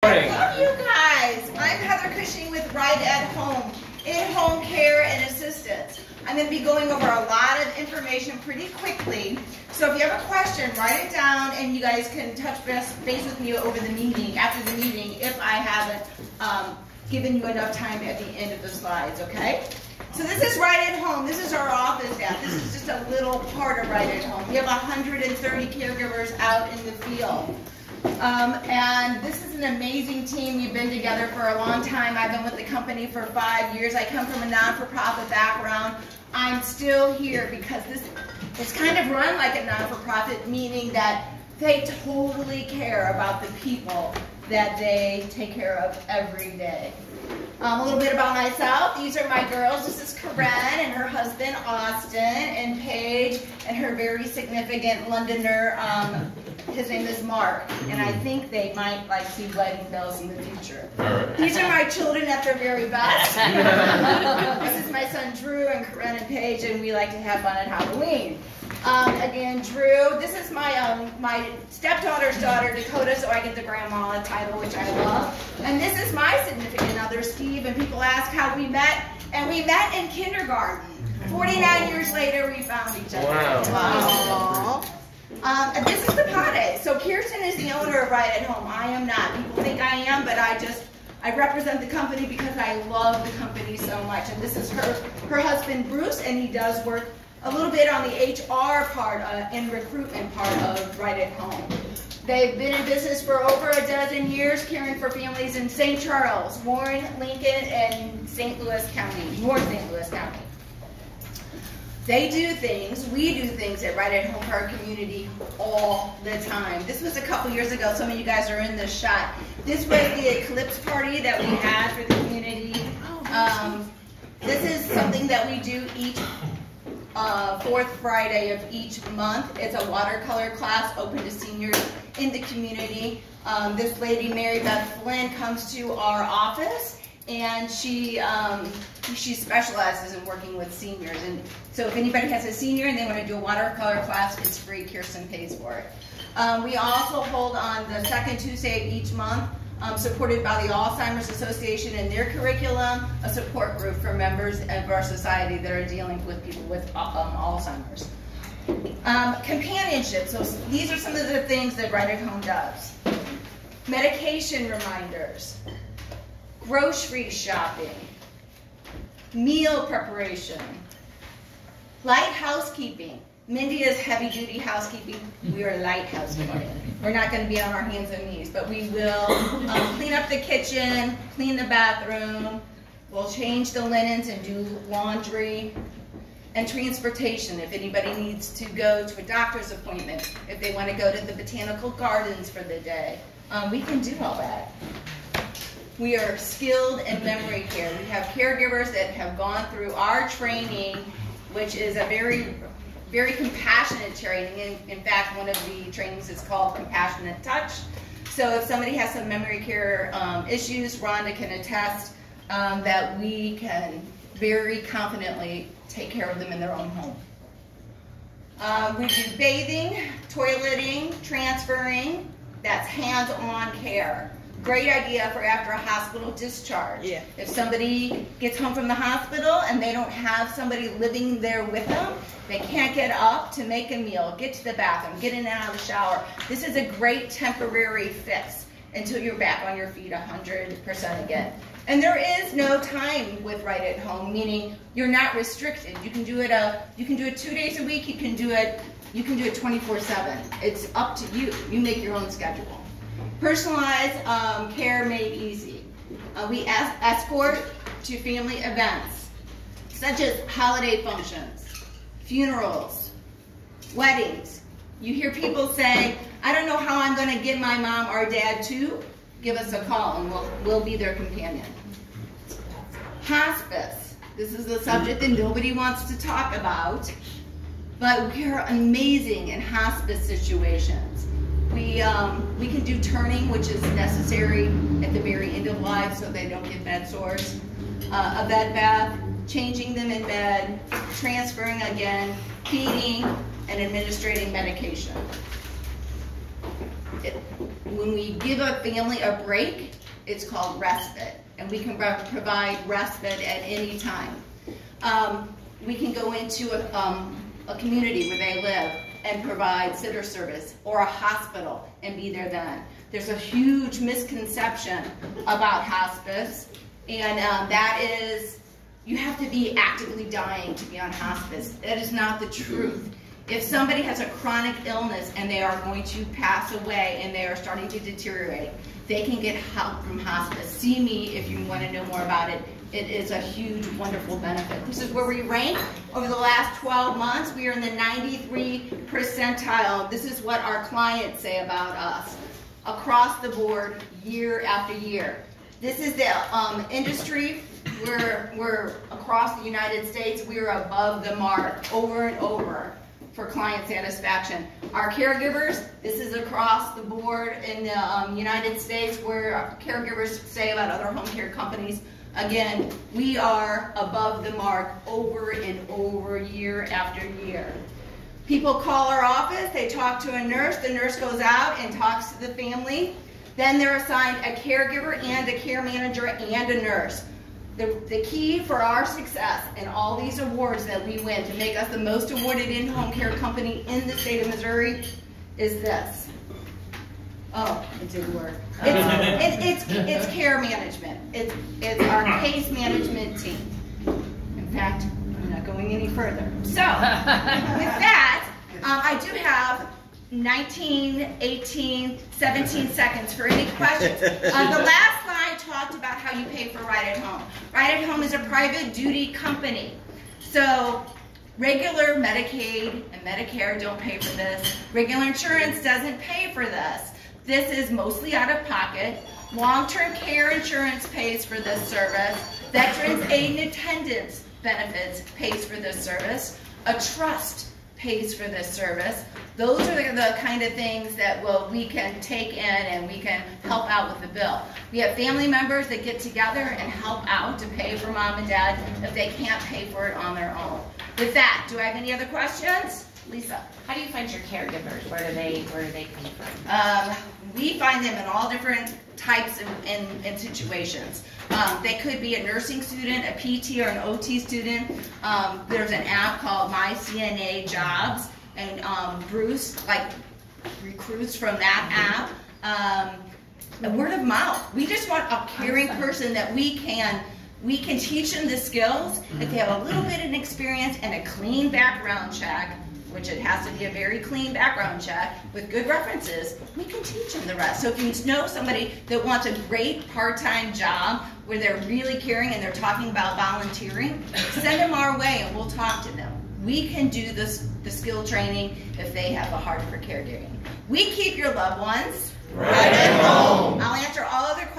morning. I love you guys. I'm Heather Cushing with Right at Home, in-home care and assistance. I'm going to be going over a lot of information pretty quickly. So if you have a question, write it down, and you guys can touch base with me over the meeting, after the meeting, if I haven't given you enough time at the end of the slides, okay? So this is Right at Home. This is our office staff. This is just a little part of Right at Home. We have 130 caregivers out in the field. And this is an amazing team. We've been together for a long time. I've been with the company for 5 years. I come from a non-for-profit background. I'm still here because it's kind of run like a non-for-profit, meaning that they totally care about the people that they take care of every day. A little bit about myself. These are my girls. This is Corinne and her husband Austin, and Paige and her very significant Londoner. His name is Mark, and I think they might like see wedding bells in the future. These are my children at their very best. This is my son Drew and Corinne and Paige, and we like to have fun at Halloween. Again, Drew. This is my my stepdaughter's daughter, Dakota, so I get the grandma title, which I love. And this is my significant other, Steve, and people ask how we met, and we met in kindergarten. 49 years later, we found each other. Wow. And this is the Pate. So Kirsten is the owner of Right at Home. I am not. People think I am, but I represent the company because I love the company so much. And this is her husband, Bruce, and he does work a little bit on the HR part and recruitment part of Right at Home. They've been in business for over a dozen years, caring for families in St. Charles, Warren, Lincoln, and St. Louis County, North St. Louis County. They do things, we do things at Right at Home for our community all the time. This was a couple years ago. Some of you guys are in this shot. This was the Eclipse party that we had for the community. This is something that we do each fourth Friday of each month. It's a watercolor class open to seniors in the community. This lady, Mary Beth Flynn, comes to our office, and she specializes in working with seniors. And so if anybody has a senior and they want to do a watercolor class, it's free. Kirsten pays for it. We also hold on the second Tuesday of each month, supported by the Alzheimer's Association and their curriculum, a support group for members of our society that are dealing with people with Alzheimer's. Companionship. So these are some of the things that Right at Home does. Medication reminders, grocery shopping, meal preparation, light housekeeping. Mindy is heavy-duty housekeeping. We are light housekeeping. We're not going to be on our hands and knees, but we will clean up the kitchen, clean the bathroom. We'll change the linens and do laundry. And transportation, if anybody needs to go to a doctor's appointment, if they want to go to the botanical gardens for the day, we can do all that. We are skilled in memory care. We have caregivers that have gone through our training, which is a very compassionate training. In fact, one of the trainings is called Compassionate Touch. So if somebody has some memory care issues, Rhonda can attest that we can very confidently take care of them in their own home. We do bathing, toileting, transferring. That's hands-on care. Great idea for after a hospital discharge. Yeah. If somebody gets home from the hospital and they don't have somebody living there with them, they can't get up to make a meal, get to the bathroom, get in and out of the shower. This is a great temporary fix until you're back on your feet 100% again. And there is no time with Right at Home, meaning you're not restricted. You can do it 2 days a week. You can do it 24/7. It's up to you. You make your own schedule. Personalized care made easy. We escort to family events, such as holiday functions, funerals, weddings. You hear people say, I don't know how I'm going to get my mom or dad to. Give us a call and we'll be their companion. Hospice. This is a subject that nobody wants to talk about, but we're amazing in hospice situations. We can do turning, which is necessary at the very end of life so they don't get bed sores. A bed bath, changing them in bed, transferring again, feeding, and administrating medication. when we give a family a break, it's called respite, and we can provide respite at any time. We can go into a community where they live and provide sitter service, or a hospital and be there then. There's a huge misconception about hospice, and that is you have to be actively dying to be on hospice. That is not the truth. If somebody has a chronic illness and they are going to pass away and they are starting to deteriorate, they can get help from hospice. See me if you want to know more about it. It is a huge, wonderful benefit. This is where we rank over the last 12 months. We are in the 93 percentile. This is what our clients say about us across the board, year after year. This is the industry. We're across the United States. We are above the mark over and over for client satisfaction. Our caregivers, this is across the board in the United States, where caregivers say about other home care companies. Again, we are above the mark over and over, year after year. People call our office, they talk to a nurse, the nurse goes out and talks to the family. Then they're assigned a caregiver and a care manager and a nurse. The key for our success in all these awards that we win to make us the most awarded in-home care company in the state of Missouri is this. Oh, it didn't work. It's care management. It's our case management team. In fact, I'm not going any further. So, with that, I do have 19, 18, 17 seconds for any questions. The last slide talked about how you pay for Ride at Home. Ride at Home is a private duty company. So regular Medicaid and Medicare don't pay for this. Regular insurance doesn't pay for this. This is mostly out of pocket. Long-term care insurance pays for this service. Veterans Aid and Attendance Benefits pays for this service. A trust pays for this service. Those are the kind of things that we can take in and we can help out with the bill. We have family members that get together and help out to pay for mom and dad if they can't pay for it on their own. With that, do I have any other questions? Lisa. How do you find your caregivers? Where do they come from? We find them in all different types and situations. They could be a nursing student, a PT or an OT student. There's an app called My CNA Jobs, and Bruce recruits from that app. And word of mouth. We just want a caring person that we can teach them the skills. If they have a little bit of experience and a clean background check, which it has to be a very clean background check with good references, we can teach them the rest. So if you know somebody that wants a great part-time job where they're really caring and they're talking about volunteering, send them our way and we'll talk to them. We can do the skill training if they have a heart for caregiving. We keep your loved ones right at home. I'll answer all other questions.